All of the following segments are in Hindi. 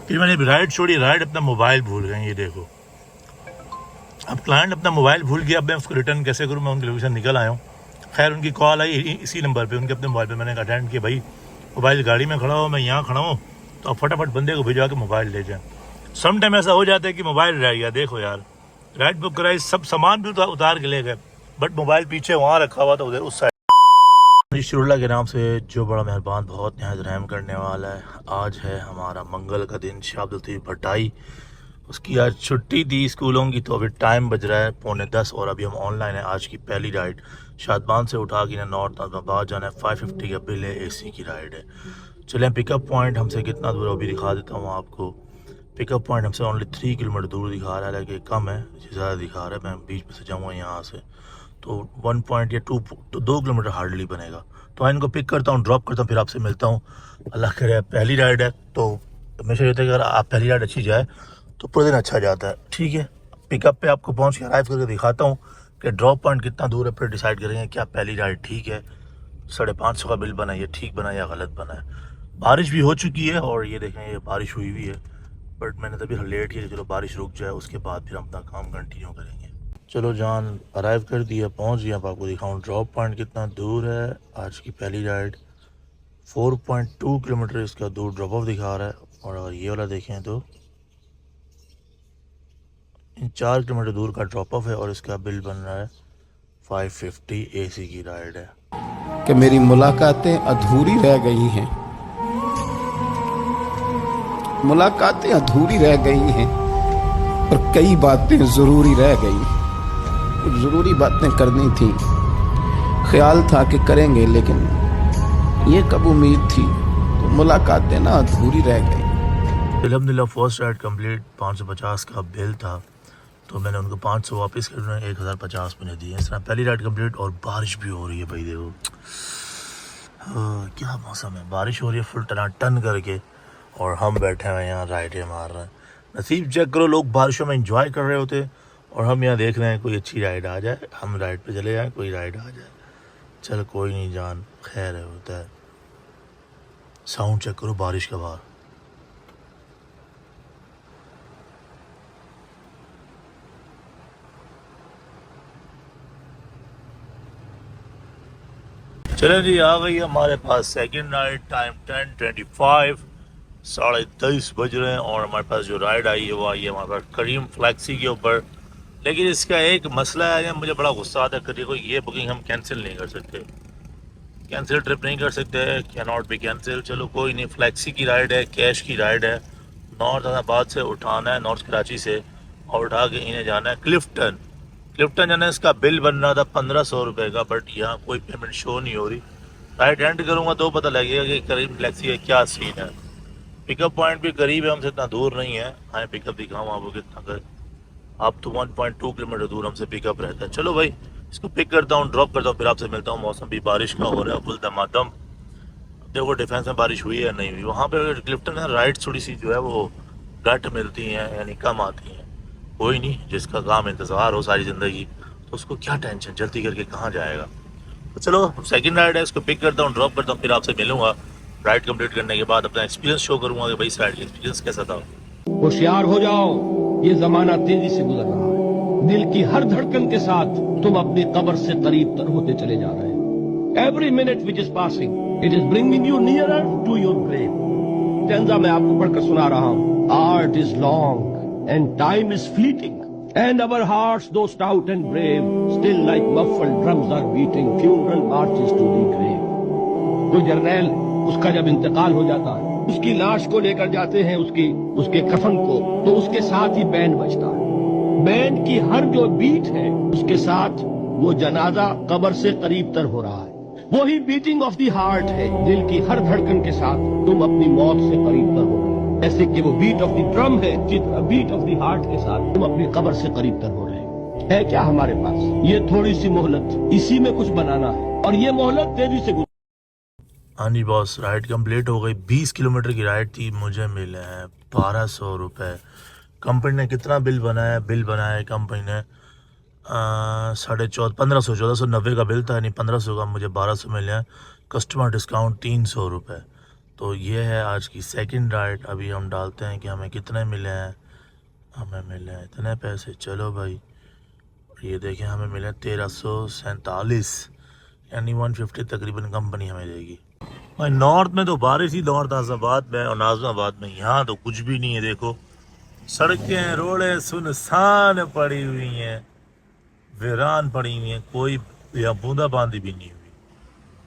फिर मैंने राइड छोड़ी, राइड अपना मोबाइल भूल गए, ये देखो। अब क्लाइंट अपना मोबाइल भूल गया, अब मैं उसको रिटर्न कैसे करूँ? मैं उनकी लोकेशन निकल आया हूँ। खैर उनकी कॉल आई इसी नंबर पे, उनके अपने मोबाइल पे। मैंने अटेंड किया, भाई मोबाइल गाड़ी में खड़ा हो, मैं यहाँ खड़ा हूँ, तो आप फटाफट बंदे को भिजवा के मोबाइल ले जाएँ। सम टाइम ऐसा हो जाता है कि मोबाइल रह गया। देखो यार, राइड बुक कराई, सब सामान भी उतार के ले गए, बट मोबाइल पीछे वहाँ रखा हुआ था, उधर उस साइड। शुरुल्लाह के नाम से जो बड़ा मेहरबान, बहुत नहायत रहम करने वाला है। आज है हमारा मंगल का दिन, शाह अब्दुल लतीफ़ भट्टाई, उसकी आज छुट्टी थी स्कूलों की। तो अभी टाइम बज रहा है 9:45 और अभी हम ऑनलाइन है। आज की पहली राइड शादबान से उठा के ना नॉर्थ नाजमाबाद जाना है। 550 का बिल है, AC की राइड है। चलें पिकअप पॉइंट हमसे कितना दूर अभी दिखा देता हूँ आपको। पिकअप पॉइंट हमसे ओनली 3 किलोमीटर दूर दिखा रहा है, लेकिन कम है, ज़्यादा दिखा रहा है। मैं बीच में से जाऊँगा यहाँ से तो 1 पॉइंट या 2 किलोमीटर हार्डली बनेगा। तो मैं इनको पिक करता हूँ, ड्रॉप करता हूँ, फिर आपसे मिलता हूँ। अल्लाह करे पहली राइड है तो हमेशा ये होता है कि अगर आप पहली राइड अच्छी जाए तो पूरे दिन अच्छा जाता है। ठीक है, पिकअप पे आपको पहुँच के अराइव करके दिखाता हूँ कि ड्रॉप पॉइंट कितना दूर है, फिर डिसाइड करेंगे क्या पहली राइड ठीक है। 550 का बिल बना, ये ठीक बना या गलत बना है। बारिश भी हो चुकी है और ये देखें, ये बारिश हुई हुई है, बट मैंने तभी लेट किया, चलो बारिश रुक जाए उसके बाद फिर हम अपना काम कंटिन्यू करेंगे। चलो जान, अराइव कर दिया, पहुंच गया। अब आपको दिखाऊं ड्रॉप पॉइंट कितना दूर है। आज की पहली राइड 4.2 किलोमीटर इसका दूर ड्रॉप ऑफ दिखा रहा है। और अगर ये वाला देखें तो 4 किलोमीटर दूर का ड्रॉप ऑफ है और इसका बिल बन रहा है 550। AC की राइड है। कि मेरी मुलाकातें अधूरी रह गई हैं, मुलाकातें अधूरी रह गई हैं, और कई बातें ज़रूरी रह गई। कुछ ज़रूरी बातें करनी थी, ख्याल था कि करेंगे, लेकिन ये कब उम्मीद थी। तो मुलाकातें ना अधूरी रह गई। अल्हम्दुलिल्लाह फर्स्ट राइड कंप्लीट। 550 का बिल था तो मैंने उनको 500 वापस कर दिए, 1050 मैंने दिए। इस तरह पहली राइड कंप्लीट। और बारिश भी हो रही है भाई, देखो क्या मौसम है, बारिश हो रही है फुल टन करके, और हम बैठे हुए हैं यहाँ राइडें मार रहे हैं। नसीब चेक करो, लोग बारिशों में एंजॉय कर रहे होते और हम यहाँ देख रहे हैं कोई अच्छी राइड आ जाए, हम राइड पे चले जाएं, कोई राइड आ जाए। चल कोई नहीं जान, खैर है, होता है। साउंड चेक करो बारिश का बाहर। चलें जी, आ गई हमारे पास सेकंड राइड। टाइम 10:25, 23:30 बज रहे हैं। और हमारे पास जो राइड आई है वो आई है हमारे पास करीम फ्लैक्सी के ऊपर। लेकिन इसका एक मसला है, मुझे बड़ा गुस्सा आता है, कभी कोई ये बुकिंग हम कैंसिल नहीं कर सकते, कैंसिल ट्रिप नहीं कर सकते, कैन नॉट बी कैंसिल। चलो कोई नहीं, फ्लैक्सी की राइड है, कैश की राइड है। नॉर्थ इस्लामाबाद से उठाना है, नॉर्थ कराची से, और उठा के इन्हें जाना है क्लिफ्टन। क्लिफ्टन जाना है, इसका बिल बन रहा था 1500 रुपये का, बट यहाँ कोई पेमेंट शो नहीं हो रही। राइड एंड करूँगा तो पता लगेगा कि करीब फ्लैक्सी का क्या सीन है। पिकअप पॉइंट भी करीब है, हमसे इतना दूर नहीं है। आए पिकअप दिखाऊँ आपको कितना कर, अब तो 1.2 किलोमीटर दूर हमसे पिकअप रहता है। चलो भाई, इसको पिक करता हूँ, ड्रॉप करता हूँ, फिर आपसे मिलता हूँ। मौसम भी बारिश का हो रहा है फुल दमादम। देखो डिफेंस में बारिश हुई है नहीं हुई। वहाँ पे क्लिफ्टन है, राइड थोड़ी सी जो है वो घट मिलती हैं, यानी कम आती हैं। कोई नहीं, जिसका काम इंतज़ार हो सारी ज़िंदगी तो उसको क्या टेंशन, जल्दी करके कहाँ जाएगा। तो चलो सेकंड राइड है, इसको पिक करता हूँ, ड्रॉप करता हूँ, फिर आपसे मिलूंगा। राइड कंप्लीट करने के बाद अपना एक्सपीरियंस शो करूँगा कि भाई इस राइड का एक्सपीरियंस कैसा था। होशियार हो जाओ, ये जमाना तेजी से गुजर रहा है। दिल की हर धड़कन के साथ तुम अपनी कब्र से करीब तर होते चले जा रहे हो। Every minute which is passing, it is bringing you nearer to your grave. टेंजा मैं आपको पढ़कर सुना रहा हूँ। Art is long and time is fleeting, and our hearts, though stout and brave, still like muffled drums are beating funeral marches to the grave. कोई जर्नैल, उसका जब इंतकाल हो जाता है, उसकी लाश को लेकर जाते हैं उसके कफन को, तो उसके साथ ही बैंड बजता है। बैंड की हर जो बीट है उसके साथ वो जनाजा कब्र से करीब तर हो रहा है। वही बीटिंग ऑफ द हार्ट है, दिल की हर धड़कन के साथ तुम अपनी मौत से करीब तर हो रहे हो। ऐसे कि वो बीट ऑफ द ड्रम है, बीट ऑफ द हार्ट के साथ तुम अपनी कब्र से करीब तर हो रहे हैं। है क्या हमारे पास ये थोड़ी सी मोहलत, इसी में कुछ बनाना है, और ये मोहलत तेजी से। हाँ जी बॉस, राइड कंप्लीट हो गई। 20 किलोमीटर की राइड थी, मुझे मिले हैं 1200 रुपये। कंपनी ने कितना बिल बनाया? बिल बनाया कंपनी ने 1490 का बिल था, यानी 1500 का, मुझे 1200 मिले हैं। कस्टमर डिस्काउंट 300 रुपये। तो ये है आज की सेकंड राइड। अभी हम डालते हैं कि हमें कितने मिले हैं। हमें मिले हैं इतने पैसे, चलो भाई। ये देखें हमें मिले 1347, यानी 150 तकरीबन कंपनी हमें देगी। भाई नॉर्थ में तो बारिश ही, नॉर्थ आज़ाबाद में और नाज़िमाबाद में, यहाँ तो कुछ भी नहीं है। देखो सड़कें रोडें सुनसान पड़ी हुई हैं, वीरान पड़ी हुई हैं, कोई या बूंदा बांदी भी नहीं हुई।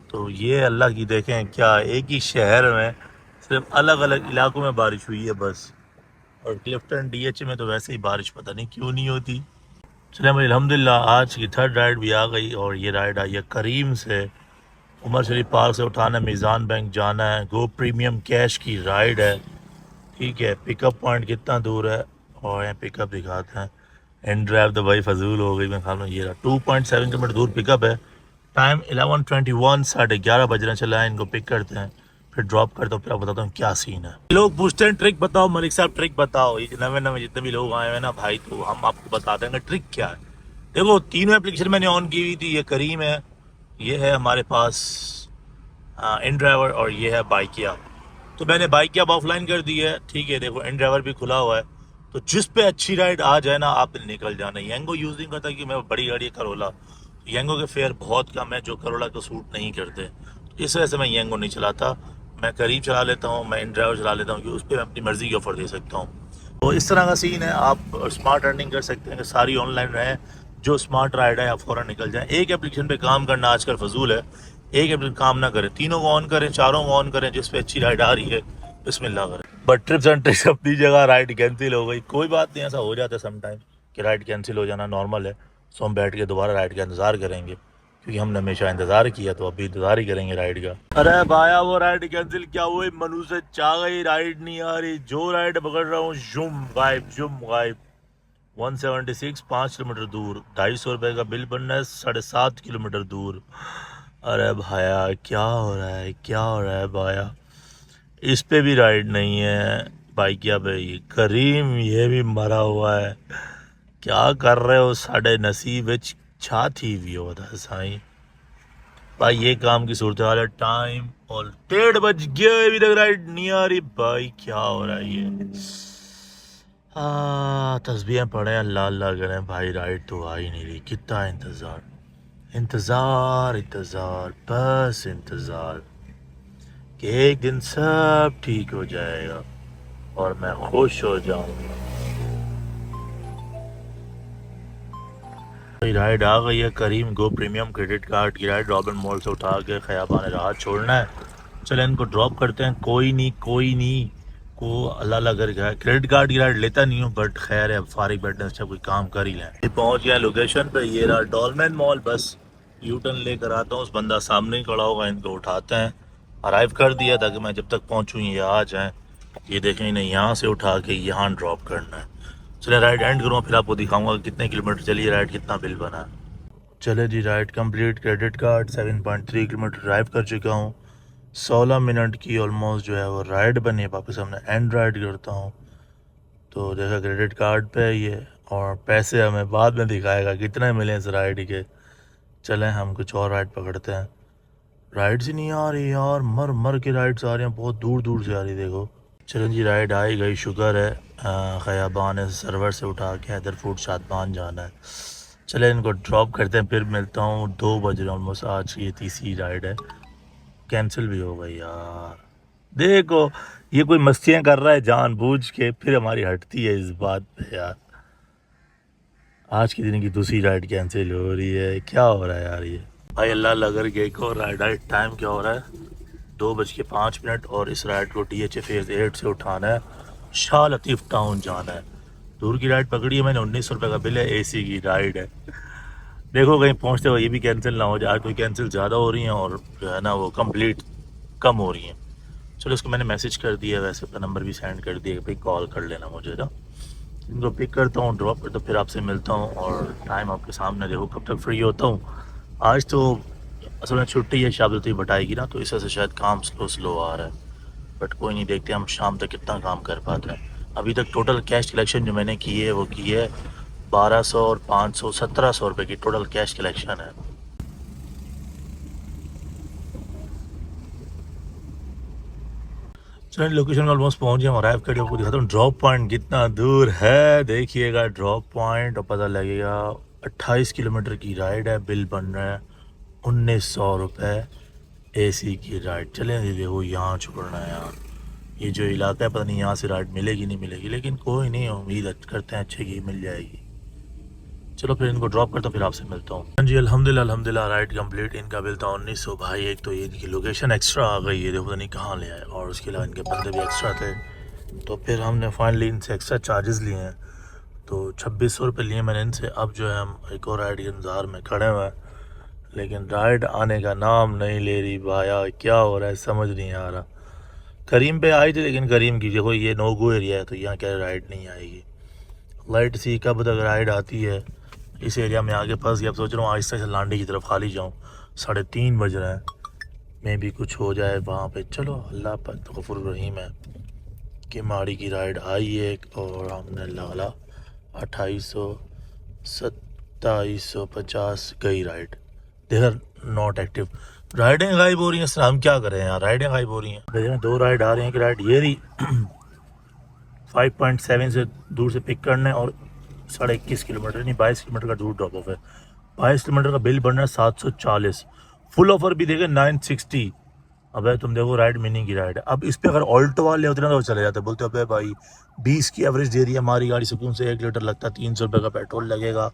तो ये अल्लाह की देखें क्या, एक ही शहर में सिर्फ अलग अलग इलाकों में बारिश हुई है बस। और क्लिफ्टन डीएच में तो वैसे ही बारिश पता नहीं क्यों नहीं होती। चले भाई अल्हम्दुलिल्लाह आज की थर्ड राइड भी आ गई, और ये राइड आई है करीम से। उमर शरीफ पार्क से उठाना है, मीज़ान बैंक जाना है। गो प्रीमियम कैश की राइड है, ठीक है। पिकअप पॉइंट कितना दूर है और यहाँ पिकअप दिखाते हैं। एंड ड्राइव तो भाई फजूल हो गई, मैं खा लूँ। ये रहा 2.7 किलोमीटर दूर पिकअप है। टाइम 11:21, 11:30 बज रहे चला है। इनको पिक करते हैं फिर ड्रॉप करते हो, फिर आप बताता हूँ क्या सीन है। लोग पूछते हैं ट्रिक बताओ मलिक साहब, ट्रिक बताओ। ये नवे नवे जितने भी लोग आए हैं ना भाई, तो हम आपको बता देंगे ट्रिक क्या है। देखो तीनों एप्लीकेशन मैंने ऑन की हुई थी। ये करीम है, ये है हमारे पास इन ड्राइवर, और ये है बाइकिया। तो मैंने बाइकिया ऑफलाइन कर दी है, ठीक है। देखो इन ड्राइवर भी खुला हुआ है, तो जिस पे अच्छी राइड आ जाए ना आपने निकल जाना। येंगो यूज़ नहीं करता कि मैं बड़ी गाड़ी करोला, येंगो के फेयर बहुत कम है जो करोला को सूट नहीं करते, तो इस वजह से मैं येंगो नहीं चलाता। मैं करीब चला लेता हूँ, मैं इन ड्राइवर चला लेता हूँ कि उस पर मैं अपनी मर्ज़ी की ऑफ़र दे सकता हूँ। तो इस तरह का सीन है। आप स्मार्ट अर्निंग कर सकते हैं कि सारी ऑनलाइन रहे, जो स्मार्ट राइड है आप फ़ौरन निकल जाएँ। एक एप्लीकेशन पे काम करना आजकल फजूल है। एक एप्लीकेशन काम ना करें, तीनों को ऑन करें, चारों को ऑन करें, जिस पे अच्छी राइड आ रही है बिस्मिल्लाह करें। बट ट्रिप्स एंड ट्रिक्स अपनी जगह, राइड कैंसिल हो गई, कोई बात नहीं, ऐसा हो जाता है समटाइम कि राइड कैंसिल हो जाना नॉर्मल है। सो हम बैठ के दोबारा राइड का इंतज़ार करेंगे, क्योंकि हमने हमेशा इंतज़ार किया, तो अभी इंतज़ार ही करेंगे राइड का। अरे भाया वो राइड कैंसिल क्या हुई, मनु से चाह गई, राइड नहीं आ रही। जो राइड पकड़ रहा हूँ जुम गायब, जुम गायब। 176, 5 किलोमीटर दूर, 250 रुपये का बिल बनना है, 7.5 किलोमीटर दूर। अरे भाया क्या हो रहा है, क्या हो रहा है भाया। इस पे भी राइड नहीं है बाइकिया पे। ये करीम ये भी मरा हुआ है, क्या कर रहे हो साढ़े नसीब विच छा थी भी हो साई भाई। ये काम की सूरत हाल है। टाइम और 1:30 बज गया, अभी तक राइड नहीं आ रही भाई, क्या हो रहा है ये। तस्बीहें पढ़े, अल्लाह अल्लाह करें भाई, राइड तो आ ही नहीं रही। कितना इंतज़ार इंतज़ार इंतज़ार, बस इंतज़ार कि एक दिन सब ठीक हो जाएगा और मैं खुश हो जाऊंगा। राइड आ गई है करीम। गो प्रीमियम क्रेडिट कार्ड की राइड, रॉबिन मॉल से उठा के ख़याबान राहत छोड़ना है। चले इनको ड्रॉप करते हैं। कोई नहीं को अल्लाह अल्लाह कर गया। क्रेडिट कार्ड की राइड लेता नहीं हूँ, बट खैर है, फारिग बैठने से अच्छा कोई काम कर ही लें। पहुँच गया लोकेशन पे, ये रहा डॉलमेन मॉल। बस यू टर्न लेकर आता हूँ, उस बंदा सामने ही खड़ा होगा, इनको उठाते हैं। अराइव कर दिया ताकि मैं जब तक पहुँचूँ ये आ जाएँ। ये देखें इन्हें यहाँ से उठा के यहाँ ड्रॉप करना है। चले राइड एंड करूँ, फिर आपको दिखाऊंगा कितने किलोमीटर चलिए राइड, कितना बिल बना। चले जी ride complete. Credit card 7.3 kilometre drive कर चुका हूँ। 16 मिनट की ऑलमोस्ट जो है वो राइड बनी है। वापस हमने एंड राइड करता हूँ, तो देखा क्रेडिट कार्ड पे ये, और पैसे हमें बाद में दिखाएगा कितने मिले इस राइड के। चलें हम कुछ और राइड पकड़ते हैं। राइड्स ही नहीं आ रही यार, मर मर के राइड्स आ रही हैं, बहुत दूर दूर से आ रही। देखो चलें जी राइड आई गई, शुक्र है। ख़याबान सर्वर से उठा के हैदरफोर्ड शादमान जाना है। चले इनको ड्रॉप करते हैं, फिर मिलता हूँ। 2 बज रहे ऑलमोस्ट। आज ये तीसरी राइड है, कैंसिल भी हो गई यार। देखो ये कोई मस्तियाँ कर रहा है जानबूझ के, फिर हमारी हटती है इस बात पे यार। आज की दिन की दूसरी राइड कैंसिल हो रही है, क्या हो रहा है यार ये भाई। अल्लाह लगर के एक और राइड टाइम क्या हो रहा है, 2:05, और इस राइड को DHA फेज़ 8 से उठाना है, शाह लतीफ़ टाउन जाना है। दूर की राइड पकड़ी है मैंने, 1900 रुपये का बिल है, AC की राइड है। देखो कहीं पहुंचते हुए ये भी कैंसिल ना हो जाए। आज कोई कैंसिल ज़्यादा हो रही हैं और जो है ना वो कंप्लीट कम हो रही हैं। चलो इसको मैंने मैसेज कर दिया, वैसे अपना नंबर भी सेंड कर दिया कि भाई कॉल कर लेना मुझे ना। इनको पिक करता हूँ, ड्रॉप करता हूँ, फिर आपसे मिलता हूँ। और टाइम आपके सामने, देखो कब तक फ्री होता हूँ। आज तो असल में छुट्टी है, शाह लतीफ़ बटाएगी ना, तो इस वजह से शायद काम स्लो आ रहा है। बट कोई नहीं, देखते हम शाम तक कितना काम कर पाते हैं। अभी तक टोटल कैश कलेक्शन जो मैंने की है वो की है 1200 और 500, 1700 रुपये की टोटल कैश कलेक्शन है। चलिए लोकेशन में ऑलमोस्ट पहुंच गए, अराइव कर आपको दिखाता हूँ ड्रॉप पॉइंट कितना दूर है। देखिएगा ड्रॉप पॉइंट और पता लगेगा। 28 किलोमीटर की राइड है, बिल बन रहा है 1900 रुपये AC की राइड। चलें देखो यहाँ छोड़ना है यार, ये जो इलाका है पता नहीं यहाँ से राइड मिलेगी नहीं मिलेगी, लेकिन कोई नहीं, उम्मीद करते हैं अच्छे की मिल जाएगी। चलो फिर इनको ड्रॉप करता हूँ, फिर आपसे मिलता हूँ। हाँ जी अल्हम्दुलिल्लाह राइड कंप्लीट। इनका बिल था 1900। भाई एक तो ये इनकी लोकेशन एक्स्ट्रा आ गई है, देखो नहीं कहाँ ले आए, और उसके अलावा इनके बंदे भी एक्स्ट्रा थे। तो फिर हमने फाइनली इनसे एक्स्ट्रा चार्जेस लिए हैं, तो 2600 रुपये लिए मैंने इनसे। अब जो है हम एक और राइड के इंतज़ार में खड़े हुए हैं, लेकिन राइड आने का नाम नहीं ले रही। भाया क्या हो रहा है समझ नहीं आ रहा। करीम पे आई थी, लेकिन करीम की देखो ये नो गो एरिया है, तो यहाँ क्या राइड नहीं आएगी। लाइट सी कब तक राइड आती है। इस एरिया में आगे फंस गया। अब सोच रहा हूँ आहिस्ता से लांडी की तरफ खाली जाऊँ। 3:30 बज रहे हैं, में भी कुछ हो जाए वहाँ पे। चलो अल्लाह पर गफूर रहीम है कि माड़ी की राइड आई है, और हमने लाला 2800 2750 गई राइड। देर नॉट एक्टिव, राइडें गायब हो रही हैं। सर हम क्या करें यार, राइडें गायब हो रही हैं। देखें 2 राइड आ रही हैं कि राइड ये रही 5.7 से दूर से पिक करने, और 21.5 किलोमीटर नहीं 22 किलोमीटर का दूर ड्रॉप ऑफ है। 22 किलोमीटर का बिल बनना है 740। फुल ऑफर भी देखे 960। अबे तुम देखो राइड मिनी की राइड है। अब इस पे अगर ऑल्टो वाले होते ना तो चले जाते, बोलते अबे भाई 20 की एवरेज दे रही है हमारी गाड़ी, सुकून से 1 लीटर लगता, 300 रुपये का पेट्रोल लगेगा,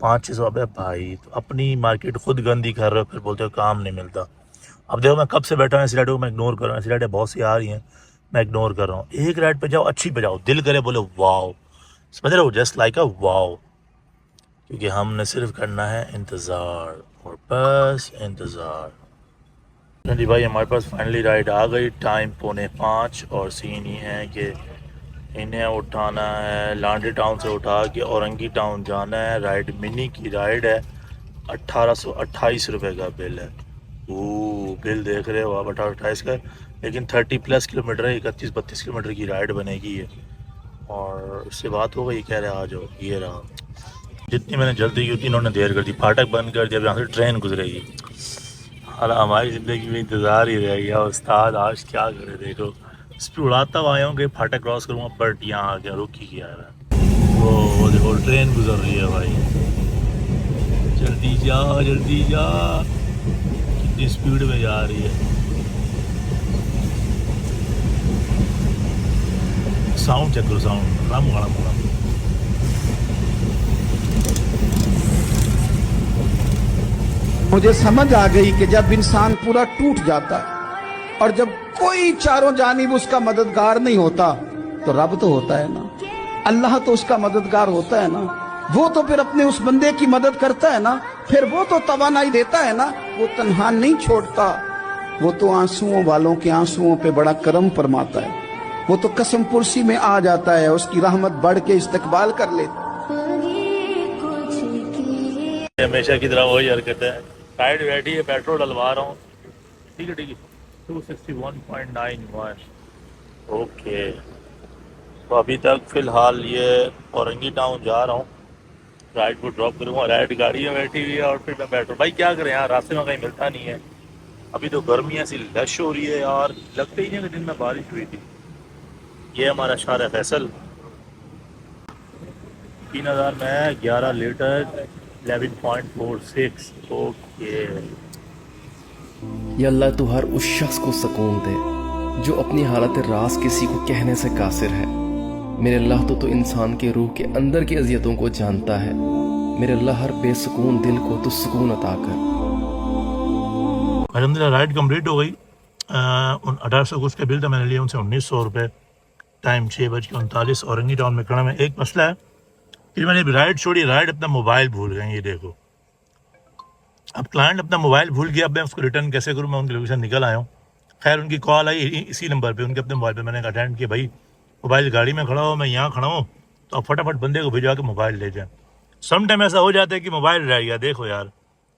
500-600। अबे भाई तो अपनी मार्केट खुद गंदी कर रहे हो, फिर बोलते हो काम नहीं मिलता। अब देखो मैं कब से बैठा हूँ, ऐसी राइडों को मैं इग्नोर कर रहा हूँ। ऐसी राइडें बहुत सी आ रही हैं, मैं इग्नोर कर रहा हूँ। एक राइड पे जाओ, अच्छी पे जाओ, दिल करे बोले वाओ, समझ रहे हो, जस्ट लाइक अ वाओ। क्योंकि हमने सिर्फ करना है इंतज़ार, और बस इंतज़ार। जी भाई हमारे पास फाइनली राइड आ गई। टाइम 4:45, और सीन ये है कि इन्हें उठाना है लांडी टाउन से, उठा के औरंगी टाउन जाना है। राइड मिनी की राइड है, 1828 रुपये का बिल है। वो बिल देख रहे हो आप, 1828 का, लेकिन 30+ किलोमीटर है, 31-32 किलोमीटर की राइड बनेगी ये। और उससे बात हो गई, कह रहे आ जाओ, ये रहा। जितनी मैंने जल्दी की उतनी इन्होंने देर कर दी, फाटक बंद कर दिया, अब यहाँ से ट्रेन गुजरेगी। हालांकि हमारी ज़िंदगी में इंतज़ार ही रह गया। उस्ताद आज क्या करे, देखो स्पीड उड़ाता हुआ आया हूँ कि फाटक क्रॉस करूँगा, बट यहाँ आ गया, रुक ही गया है। वो देखो ट्रेन गुजर रही है भाई, जल्दी जा जल्दी जा, कितनी स्पीड में जा रही है। साउंड चेक करो, साउंड राम गड़म गड़म। मुझे समझ आ गई कि जब इंसान पूरा टूट जाता है और जब कोई चारों जानिब उसका मददगार नहीं होता, तो रब तो होता है ना, अल्लाह तो उसका मददगार होता है ना। वो तो फिर अपने उस बंदे की मदद करता है ना, फिर वो तो तवानाई देता है ना, वो तन्हा नहीं छोड़ता। वो तो आंसुओं वालों के आंसुओं पे बड़ा करम फरमाता है। वो तो कसम पुरसी में आ जाता है, उसकी रहमत बढ़ के इस्तकबाल कर लेता। हमेशा की तरह वही हरकत है। राइड रेडी है, पेट्रोल डलवा रहा हूँ। ठीक है 261.91। ओके, तो अभी तक फ़िलहाल ये औरंगी टाउन जा रहा हूँ, राइड को ड्रॉप करूँगा। राइड गाड़ी में बैठी हुई है, और फिर मैं पेट्रोल, भाई क्या करें यार, रास्ते में कहीं मिलता नहीं है। अभी तो गर्मी ऐसी लश हो रही है यार, लगता ही नहीं कि दिन में बारिश हुई थी। ये हमारा शहर है फैसल। 3000 में 11 लीटर 11.46। ओके या अल्लाह तू हर उस शख्स को सुकून दे जो अपनी हालत राज किसी को कहने से कासिर है। मेरे अल्लाह तो इंसान के रूह के अंदर की अजियतों को जानता है। मेरे अल्लाह हर बेसुकून दिल को तो सुकून अता कर। अल्हम्दुलिल्लाह राइड कंप्लीट हो गई। 1800 कुछ का बिल था, मैंने लिया उनसे 1900 रुपये। टाइम 6:39 औरंगी टाउन में खड़ा में। एक मसला है कि मैंने राइड छोड़ी, राइड अपना मोबाइल भूल गए। ये देखो अब क्लाइंट अपना मोबाइल भूल गया, अब मैं उसको रिटर्न कैसे करूँ। मैं उनकी लोकेशन निकल आया हूँ। खैर उनकी कॉल आई इसी नंबर पे, उनके अपने मोबाइल पे। मैंने अटेंड किया, भाई मोबाइल गाड़ी में खड़ा हो, मैं यहाँ खड़ा हूँ, तो आप फटाफट बंदे को भिजवा के मोबाइल ले जाएँ। सम टाइम ऐसा हो जाता है कि मोबाइल रह गया। देखो यार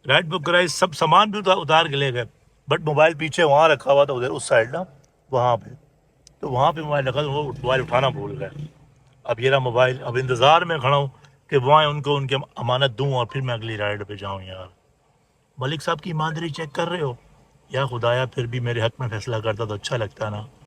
राइड बुक कराई, सब सामान भी उतार के ले गए, बट मोबाइल पीछे वहाँ रखा हुआ था, उधर उस साइड ना वहाँ पे, तो वहाँ पे मोबाइल रखा, तो वो मोबाइल उठाना भूल गए। अब ये रहा मोबाइल, अब इंतज़ार में खड़ा हूँ कि वहाँ उनको उनके अमानत दूँ और फिर मैं अगली राइड पे जाऊँ। यार मलिक साहब की ईमानदारी चेक कर रहे हो या खुदाया, फिर भी मेरे हक में फैसला करता तो अच्छा लगता ना।